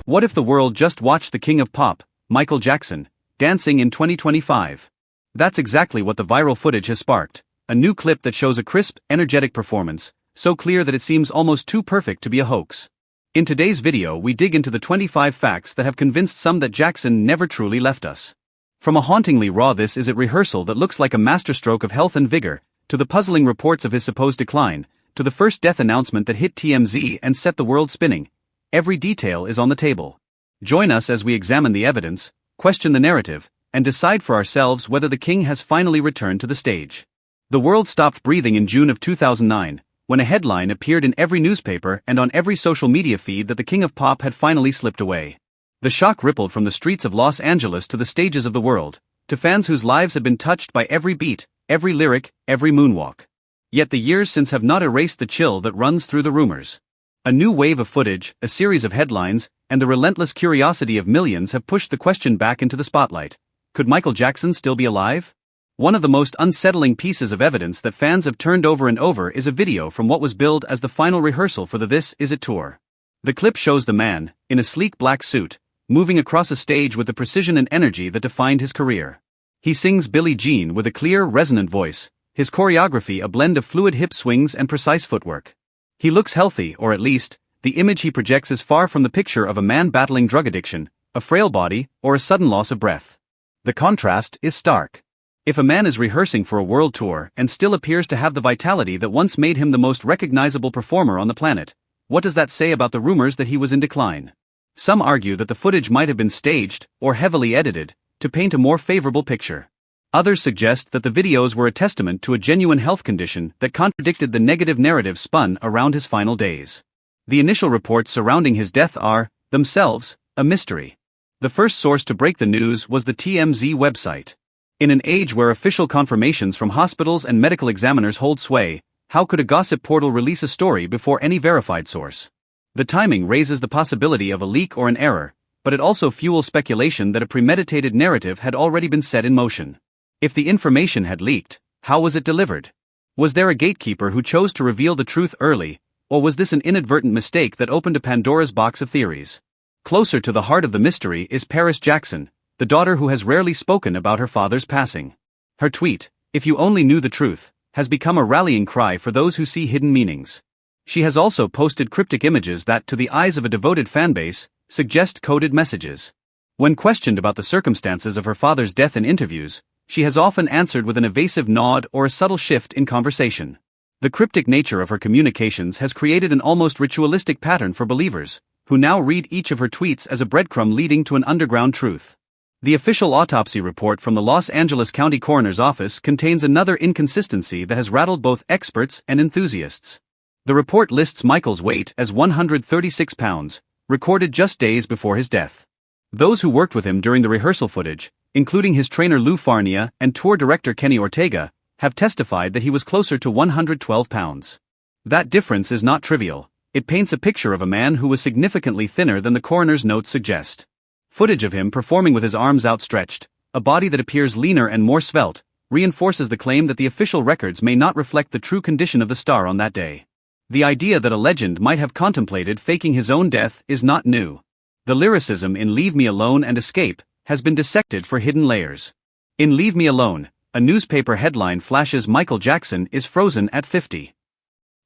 What if the world just watched the king of pop, Michael Jackson, dancing in 2025? That's exactly what the viral footage has sparked, a new clip that shows a crisp, energetic performance, so clear that it seems almost too perfect to be a hoax. In today's video we dig into the 25 facts that have convinced some that Jackson never truly left us. From a hauntingly raw "this is it" rehearsal that looks like a masterstroke of health and vigor, to the puzzling reports of his supposed decline, to the first death announcement that hit TMZ and set the world spinning, every detail is on the table. Join us as we examine the evidence, question the narrative, and decide for ourselves whether the king has finally returned to the stage. The world stopped breathing in June of 2009, when a headline appeared in every newspaper and on every social media feed that the king of pop had finally slipped away. The shock rippled from the streets of Los Angeles to the stages of the world, to fans whose lives had been touched by every beat, every lyric, every moonwalk. Yet the years since have not erased the chill that runs through the rumors. A new wave of footage, a series of headlines, and the relentless curiosity of millions have pushed the question back into the spotlight. Could Michael Jackson still be alive? One of the most unsettling pieces of evidence that fans have turned over and over is a video from what was billed as the final rehearsal for the This Is It tour. The clip shows the man, in a sleek black suit, moving across a stage with the precision and energy that defined his career. He sings Billie Jean with a clear, resonant voice, his choreography a blend of fluid hip swings and precise footwork. He looks healthy, or at least, the image he projects is far from the picture of a man battling drug addiction, a frail body, or a sudden loss of breath. The contrast is stark. If a man is rehearsing for a world tour and still appears to have the vitality that once made him the most recognizable performer on the planet, what does that say about the rumors that he was in decline? Some argue that the footage might have been staged, or heavily edited, to paint a more favorable picture. Others suggest that the videos were a testament to a genuine health condition that contradicted the negative narrative spun around his final days. The initial reports surrounding his death are, themselves, a mystery. The first source to break the news was the TMZ website. In an age where official confirmations from hospitals and medical examiners hold sway, how could a gossip portal release a story before any verified source? The timing raises the possibility of a leak or an error, but it also fuels speculation that a premeditated narrative had already been set in motion. If the information had leaked, how was it delivered? Was there a gatekeeper who chose to reveal the truth early, or was this an inadvertent mistake that opened a Pandora's box of theories? Closer to the heart of the mystery is Paris Jackson, the daughter who has rarely spoken about her father's passing. Her tweet, "If you only knew the truth," has become a rallying cry for those who see hidden meanings. She has also posted cryptic images that, to the eyes of a devoted fanbase, suggest coded messages. When questioned about the circumstances of her father's death in interviews, she has often answered with an evasive nod or a subtle shift in conversation. The cryptic nature of her communications has created an almost ritualistic pattern for believers, who now read each of her tweets as a breadcrumb leading to an underground truth. The official autopsy report from the Los Angeles County Coroner's Office contains another inconsistency that has rattled both experts and enthusiasts. The report lists Michael's weight as 136 pounds, recorded just days before his death. Those who worked with him during the rehearsal footage, including his trainer Lou Farnia and tour director Kenny Ortega, have testified that he was closer to 112 pounds. That difference is not trivial. It paints a picture of a man who was significantly thinner than the coroner's notes suggest. Footage of him performing with his arms outstretched, a body that appears leaner and more svelte, reinforces the claim that the official records may not reflect the true condition of the star on that day. The idea that a legend might have contemplated faking his own death is not new. The lyricism in "Leave Me Alone" and "Escape" has been dissected for hidden layers. In "Leave Me Alone," a newspaper headline flashes "Michael Jackson is frozen at 50."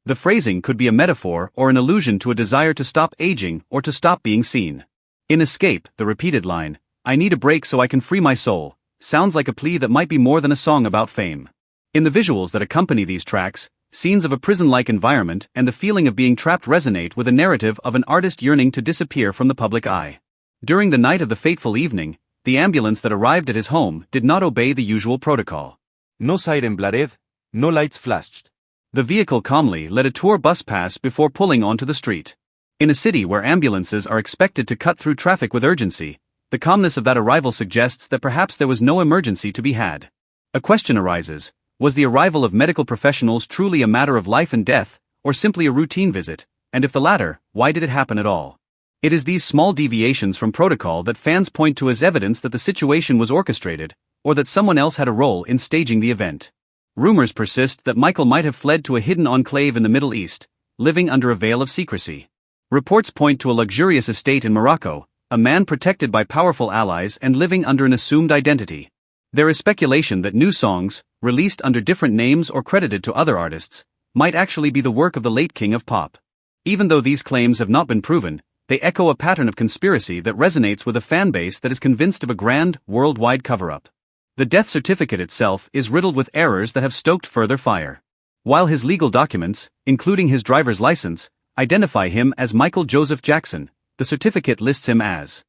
The phrasing could be a metaphor or an allusion to a desire to stop aging or to stop being seen. In "Escape," the repeated line, "I need a break so I can free my soul," sounds like a plea that might be more than a song about fame. In the visuals that accompany these tracks, scenes of a prison-like environment and the feeling of being trapped resonate with a narrative of an artist yearning to disappear from the public eye. During the night of the fateful evening, the ambulance that arrived at his home did not obey the usual protocol. No siren blared, no lights flashed. The vehicle calmly let a tour bus pass before pulling onto the street. In a city where ambulances are expected to cut through traffic with urgency, the calmness of that arrival suggests that perhaps there was no emergency to be had. A question arises: was the arrival of medical professionals truly a matter of life and death, or simply a routine visit? And if the latter, why did it happen at all? It is these small deviations from protocol that fans point to as evidence that the situation was orchestrated, or that someone else had a role in staging the event. Rumors persist that Michael might have fled to a hidden enclave in the Middle East, living under a veil of secrecy. Reports point to a luxurious estate in Morocco, a man protected by powerful allies and living under an assumed identity. There is speculation that new songs, released under different names or credited to other artists, might actually be the work of the late King of Pop. Even though these claims have not been proven, they echo a pattern of conspiracy that resonates with a fan base that is convinced of a grand, worldwide cover-up. The death certificate itself is riddled with errors that have stoked further fire. While his legal documents, including his driver's license, identify him as Michael Joseph Jackson, the certificate lists him as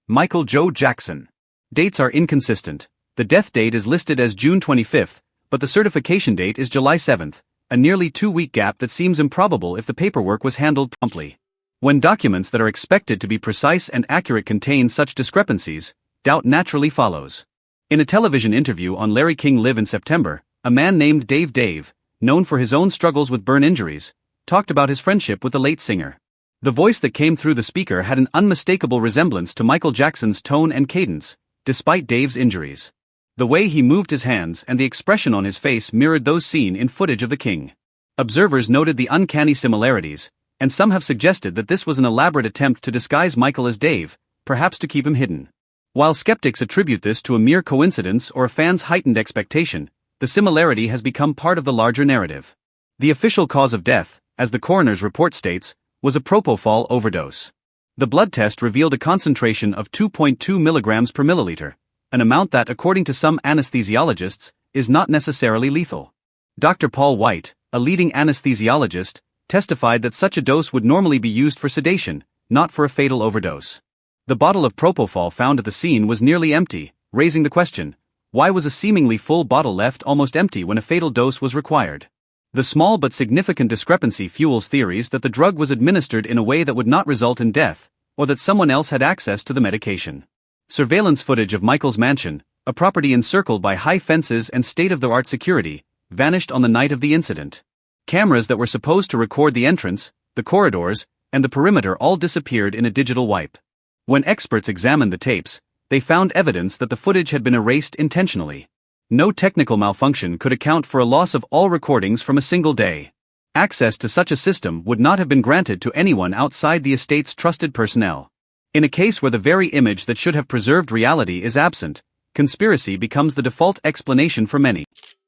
Michael Joe Jackson. Dates are inconsistent. The death date is listed as June 25th, but the certification date is July 7th, a nearly 2-week gap that seems improbable if the paperwork was handled promptly. When documents that are expected to be precise and accurate contain such discrepancies, doubt naturally follows. In a television interview on Larry King Live in September, a man named Dave, known for his own struggles with burn injuries, talked about his friendship with the late singer. The voice that came through the speaker had an unmistakable resemblance to Michael Jackson's tone and cadence, despite Dave's injuries. The way he moved his hands and the expression on his face mirrored those seen in footage of the king. Observers noted the uncanny similarities, and some have suggested that this was an elaborate attempt to disguise Michael as Dave, perhaps to keep him hidden. While skeptics attribute this to a mere coincidence or a fan's heightened expectation, the similarity has become part of the larger narrative. The official cause of death, as the coroner's report states, was a propofol overdose. The blood test revealed a concentration of 2.2 milligrams per milliliter, an amount that, according to some anesthesiologists, is not necessarily lethal. Dr. Paul White, a leading anesthesiologist, testified that such a dose would normally be used for sedation, not for a fatal overdose. The bottle of propofol found at the scene was nearly empty, raising the question, why was a seemingly full bottle left almost empty when a fatal dose was required? The small but significant discrepancy fuels theories that the drug was administered in a way that would not result in death, or that someone else had access to the medication. Surveillance footage of Michael's mansion, a property encircled by high fences and state-of-the-art security, vanished on the night of the incident. Cameras that were supposed to record the entrance, the corridors, and the perimeter all disappeared in a digital wipe. When experts examined the tapes, they found evidence that the footage had been erased intentionally. No technical malfunction could account for a loss of all recordings from a single day. Access to such a system would not have been granted to anyone outside the estate's trusted personnel. In a case where the very image that should have preserved reality is absent, conspiracy becomes the default explanation for many.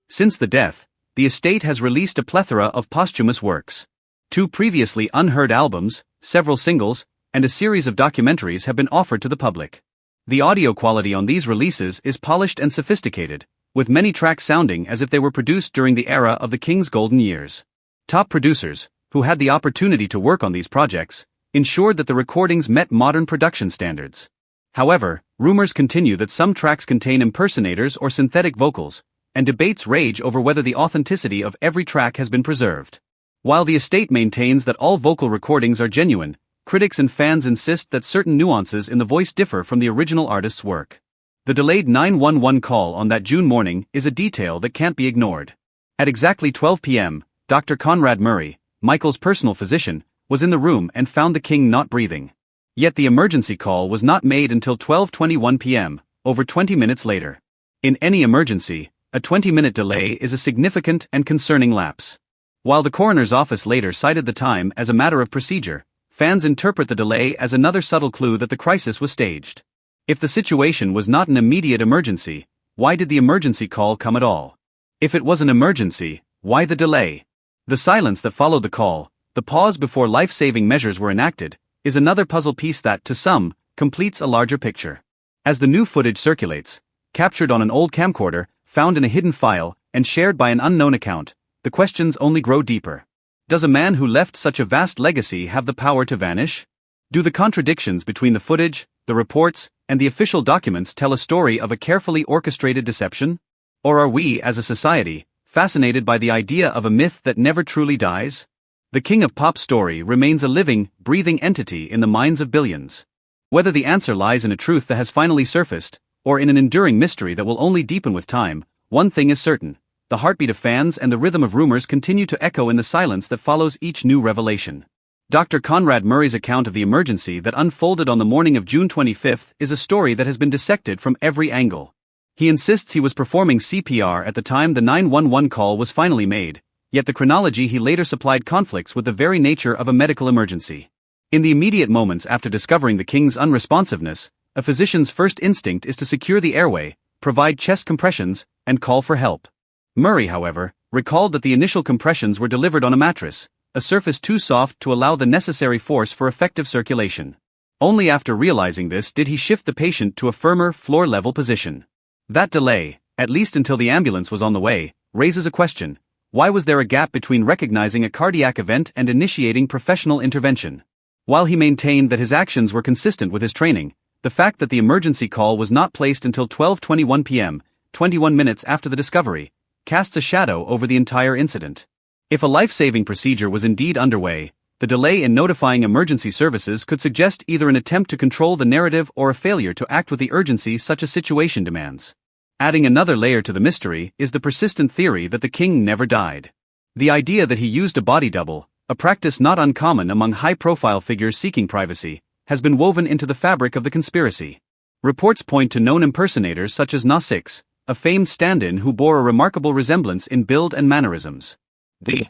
Since the death, the estate has released a plethora of posthumous works. 2 previously unheard albums, several singles, and a series of documentaries have been offered to the public. The audio quality on these releases is polished and sophisticated, with many tracks sounding as if they were produced during the era of the King's golden years. Top producers, who had the opportunity to work on these projects, ensured that the recordings met modern production standards. However, rumors continue that some tracks contain impersonators or synthetic vocals, and debates rage over whether the authenticity of every track has been preserved. While the estate maintains that all vocal recordings are genuine, critics and fans insist that certain nuances in the voice differ from the original artist's work. The delayed 911 call on that June morning is a detail that can't be ignored. At exactly 12 p.m., Dr. Conrad Murray, Michael's personal physician, was in the room and found the king not breathing. Yet the emergency call was not made until 12:21 p.m., over 20 minutes later. In any emergency, a 20-minute delay is a significant and concerning lapse. While the coroner's office later cited the time as a matter of procedure, fans interpret the delay as another subtle clue that the crisis was staged. If the situation was not an immediate emergency, why did the emergency call come at all? If it was an emergency, why the delay? The silence that followed the call, the pause before life-saving measures were enacted, is another puzzle piece that, to some, completes a larger picture. As the new footage circulates, captured on an old camcorder, found in a hidden file, and shared by an unknown account, the questions only grow deeper. Does a man who left such a vast legacy have the power to vanish? Do the contradictions between the footage, the reports, and the official documents tell a story of a carefully orchestrated deception? Or are we, as a society, fascinated by the idea of a myth that never truly dies? The King of Pop story remains a living, breathing entity in the minds of billions. Whether the answer lies in a truth that has finally surfaced, or in an enduring mystery that will only deepen with time, one thing is certain: the heartbeat of fans and the rhythm of rumors continue to echo in the silence that follows each new revelation. Dr. Conrad Murray's account of the emergency that unfolded on the morning of June 25th is a story that has been dissected from every angle. He insists he was performing CPR at the time the 911 call was finally made, yet the chronology he later supplied conflicts with the very nature of a medical emergency. In the immediate moments after discovering the king's unresponsiveness, a physician's first instinct is to secure the airway, provide chest compressions, and call for help. Murray, however, recalled that the initial compressions were delivered on a mattress, a surface too soft to allow the necessary force for effective circulation. Only after realizing this did he shift the patient to a firmer, floor-level position. That delay, at least until the ambulance was on the way, raises a question: why was there a gap between recognizing a cardiac event and initiating professional intervention? While he maintained that his actions were consistent with his training, the fact that the emergency call was not placed until 12:21 p.m., 21 minutes after the discovery, casts a shadow over the entire incident. If a life-saving procedure was indeed underway, the delay in notifying emergency services could suggest either an attempt to control the narrative or a failure to act with the urgency such a situation demands. Adding another layer to the mystery is the persistent theory that the king never died. The idea that he used a body double, a practice not uncommon among high-profile figures seeking privacy, has been woven into the fabric of the conspiracy. Reports point to known impersonators such as Na-6, a famed stand-in who bore a remarkable resemblance in build and mannerisms. The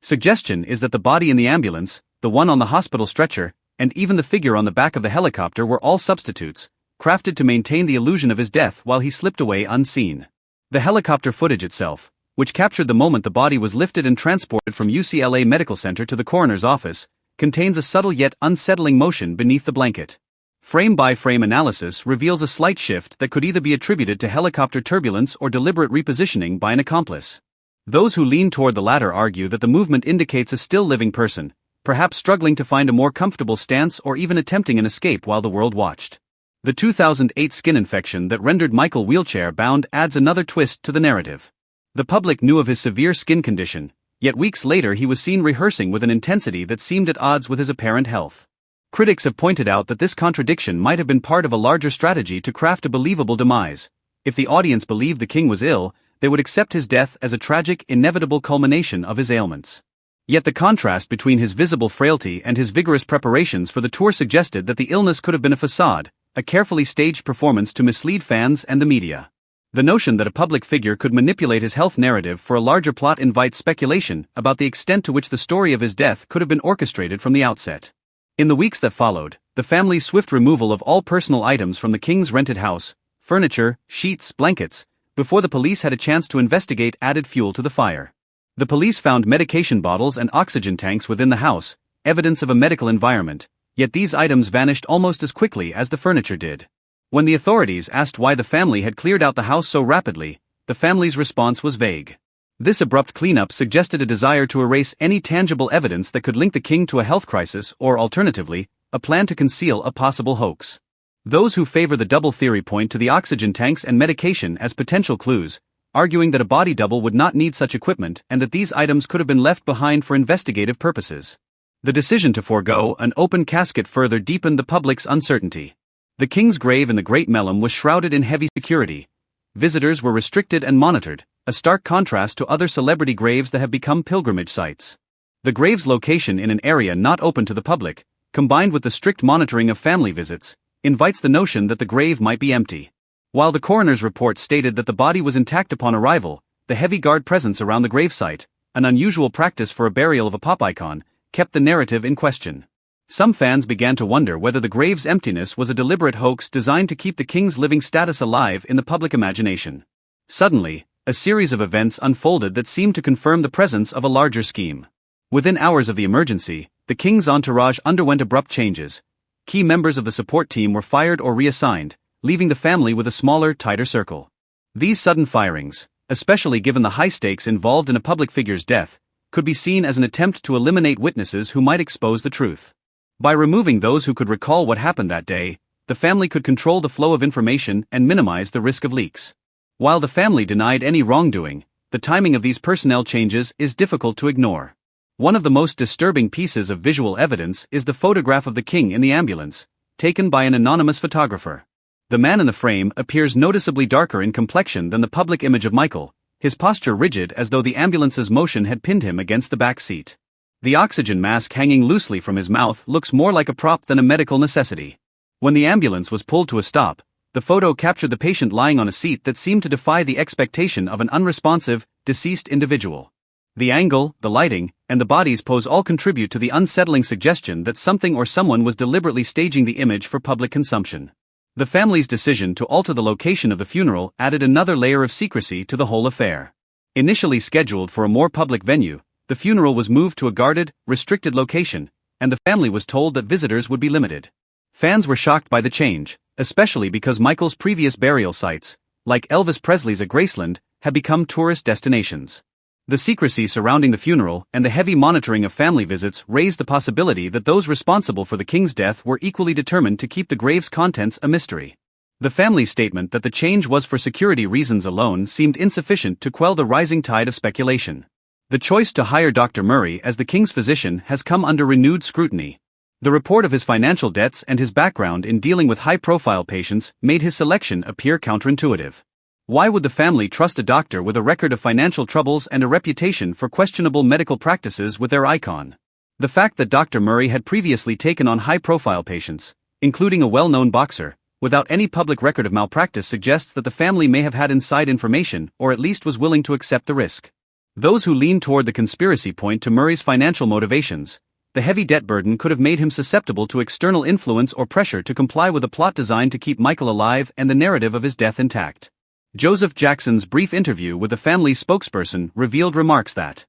suggestion is that the body in the ambulance, the one on the hospital stretcher, and even the figure on the back of the helicopter were all substitutes, crafted to maintain the illusion of his death while he slipped away unseen. The helicopter footage itself, which captured the moment the body was lifted and transported from UCLA Medical Center to the coroner's office, contains a subtle yet unsettling motion beneath the blanket. Frame-by-frame analysis reveals a slight shift that could either be attributed to helicopter turbulence or deliberate repositioning by an accomplice. Those who lean toward the latter argue that the movement indicates a still living person, perhaps struggling to find a more comfortable stance or even attempting an escape while the world watched. The 2008 skin infection that rendered Micheal wheelchair-bound adds another twist to the narrative. The public knew of his severe skin condition, yet weeks later he was seen rehearsing with an intensity that seemed at odds with his apparent health. Critics have pointed out that this contradiction might have been part of a larger strategy to craft a believable demise. If the audience believed the king was ill, they would accept his death as a tragic, inevitable culmination of his ailments. Yet the contrast between his visible frailty and his vigorous preparations for the tour suggested that the illness could have been a facade, a carefully staged performance to mislead fans and the media. The notion that a public figure could manipulate his health narrative for a larger plot invites speculation about the extent to which the story of his death could have been orchestrated from the outset. In the weeks that followed, the family's swift removal of all personal items from the king's rented house, furniture, sheets, blankets, before the police had a chance to investigate added fuel to the fire. The police found medication bottles and oxygen tanks within the house, evidence of a medical environment, yet these items vanished almost as quickly as the furniture did. When the authorities asked why the family had cleared out the house so rapidly, the family's response was vague. This abrupt cleanup suggested a desire to erase any tangible evidence that could link the king to a health crisis or, alternatively, a plan to conceal a possible hoax. Those who favor the double theory point to the oxygen tanks and medication as potential clues, arguing that a body double would not need such equipment and that these items could have been left behind for investigative purposes. The decision to forego an open casket further deepened the public's uncertainty. The king's grave in the Great Mellum was shrouded in heavy security. Visitors were restricted and monitored, a stark contrast to other celebrity graves that have become pilgrimage sites. The grave's location in an area not open to the public, combined with the strict monitoring of family visits, invites the notion that the grave might be empty. While the coroner's report stated that the body was intact upon arrival, the heavy guard presence around the gravesite, an unusual practice for a burial of a pop icon, kept the narrative in question. Some fans began to wonder whether the grave's emptiness was a deliberate hoax designed to keep the king's living status alive in the public imagination. Suddenly, a series of events unfolded that seemed to confirm the presence of a larger scheme. Within hours of the emergency, the king's entourage underwent abrupt changes. Key members of the support team were fired or reassigned, leaving the family with a smaller, tighter circle. These sudden firings, especially given the high stakes involved in a public figure's death, could be seen as an attempt to eliminate witnesses who might expose the truth. By removing those who could recall what happened that day, the family could control the flow of information and minimize the risk of leaks. While the family denied any wrongdoing, the timing of these personnel changes is difficult to ignore. One of the most disturbing pieces of visual evidence is the photograph of the king in the ambulance, taken by an anonymous photographer. The man in the frame appears noticeably darker in complexion than the public image of Micheal, his posture rigid as though the ambulance's motion had pinned him against the back seat. The oxygen mask hanging loosely from his mouth looks more like a prop than a medical necessity. When the ambulance was pulled to a stop, the photo captured the patient lying on a seat that seemed to defy the expectation of an unresponsive, deceased individual. The angle, the lighting, and the body's pose all contribute to the unsettling suggestion that something or someone was deliberately staging the image for public consumption. The family's decision to alter the location of the funeral added another layer of secrecy to the whole affair. Initially scheduled for a more public venue, the funeral was moved to a guarded, restricted location, and the family was told that visitors would be limited. Fans were shocked by the change, especially because Michael's previous burial sites, like Elvis Presley's at Graceland, had become tourist destinations. The secrecy surrounding the funeral and the heavy monitoring of family visits raised the possibility that those responsible for the king's death were equally determined to keep the grave's contents a mystery. The family's statement that the change was for security reasons alone seemed insufficient to quell the rising tide of speculation. The choice to hire Dr. Murray as the king's physician has come under renewed scrutiny. The report of his financial debts and his background in dealing with high-profile patients made his selection appear counterintuitive. Why would the family trust a doctor with a record of financial troubles and a reputation for questionable medical practices with their icon? The fact that Dr. Murray had previously taken on high-profile patients, including a well-known boxer, without any public record of malpractice suggests that the family may have had inside information or at least was willing to accept the risk. Those who lean toward the conspiracy point to Murray's financial motivations. The heavy debt burden could have made him susceptible to external influence or pressure to comply with a plot designed to keep Michael alive and the narrative of his death intact. Joseph Jackson's brief interview with the family's spokesperson revealed remarks that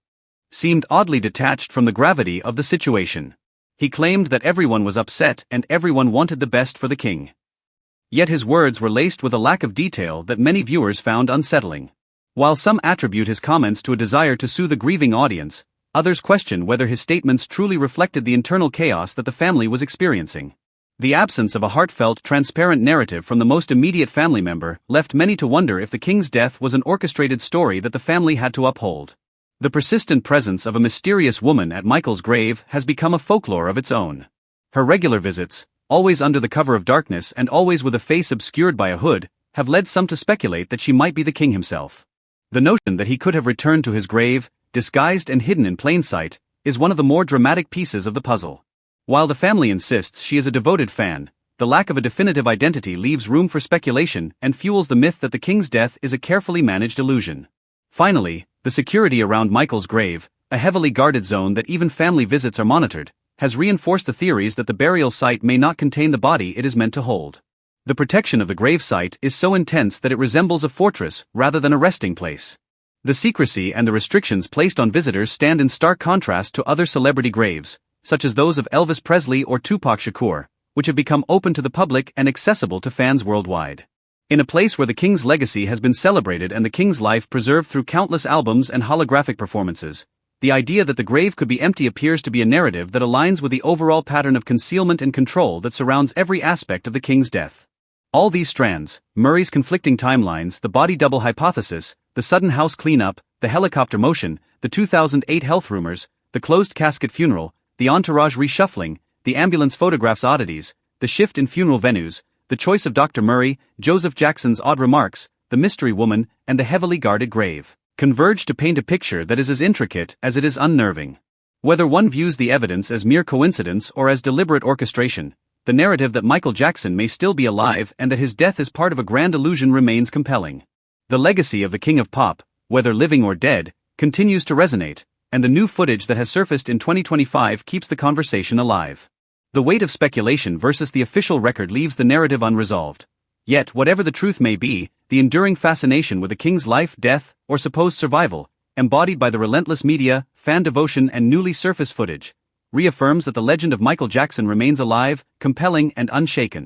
seemed oddly detached from the gravity of the situation. He claimed that everyone was upset and everyone wanted the best for the king. Yet his words were laced with a lack of detail that many viewers found unsettling. While some attribute his comments to a desire to soothe a grieving audience, others question whether his statements truly reflected the internal chaos that the family was experiencing. The absence of a heartfelt, transparent narrative from the most immediate family member left many to wonder if the king's death was an orchestrated story that the family had to uphold. The persistent presence of a mysterious woman at Michael's grave has become a folklore of its own. Her regular visits, always under the cover of darkness and always with a face obscured by a hood, have led some to speculate that she might be the king himself. The notion that he could have returned to his grave, disguised and hidden in plain sight, is one of the more dramatic pieces of the puzzle. While the family insists she is a devoted fan, the lack of a definitive identity leaves room for speculation and fuels the myth that the king's death is a carefully managed illusion. Finally, the security around Michael's grave, a heavily guarded zone that even family visits are monitored, has reinforced the theories that the burial site may not contain the body it is meant to hold. The protection of the grave site is so intense that it resembles a fortress rather than a resting place. The secrecy and the restrictions placed on visitors stand in stark contrast to other celebrity graves, such as those of Elvis Presley or Tupac Shakur, which have become open to the public and accessible to fans worldwide. In a place where the king's legacy has been celebrated and the king's life preserved through countless albums and holographic performances, the idea that the grave could be empty appears to be a narrative that aligns with the overall pattern of concealment and control that surrounds every aspect of the king's death. All these strands, Murray's conflicting timelines, the body double hypothesis, the sudden house cleanup, the helicopter motion, the 2008 health rumors, the closed casket funeral, the entourage reshuffling, the ambulance photographs oddities, the shift in funeral venues, the choice of Dr. Murray, Joseph Jackson's odd remarks, the mystery woman, and the heavily guarded grave, converge to paint a picture that is as intricate as it is unnerving. Whether one views the evidence as mere coincidence or as deliberate orchestration, the narrative that Michael Jackson may still be alive and that his death is part of a grand illusion remains compelling. The legacy of the King of Pop, whether living or dead, continues to resonate, and the new footage that has surfaced in 2025 keeps the conversation alive. The weight of speculation versus the official record leaves the narrative unresolved. Yet, whatever the truth may be, the enduring fascination with the king's life, death, or supposed survival, embodied by the relentless media, fan devotion and newly surfaced footage, reaffirms that the legend of Michael Jackson remains alive, compelling and unshaken.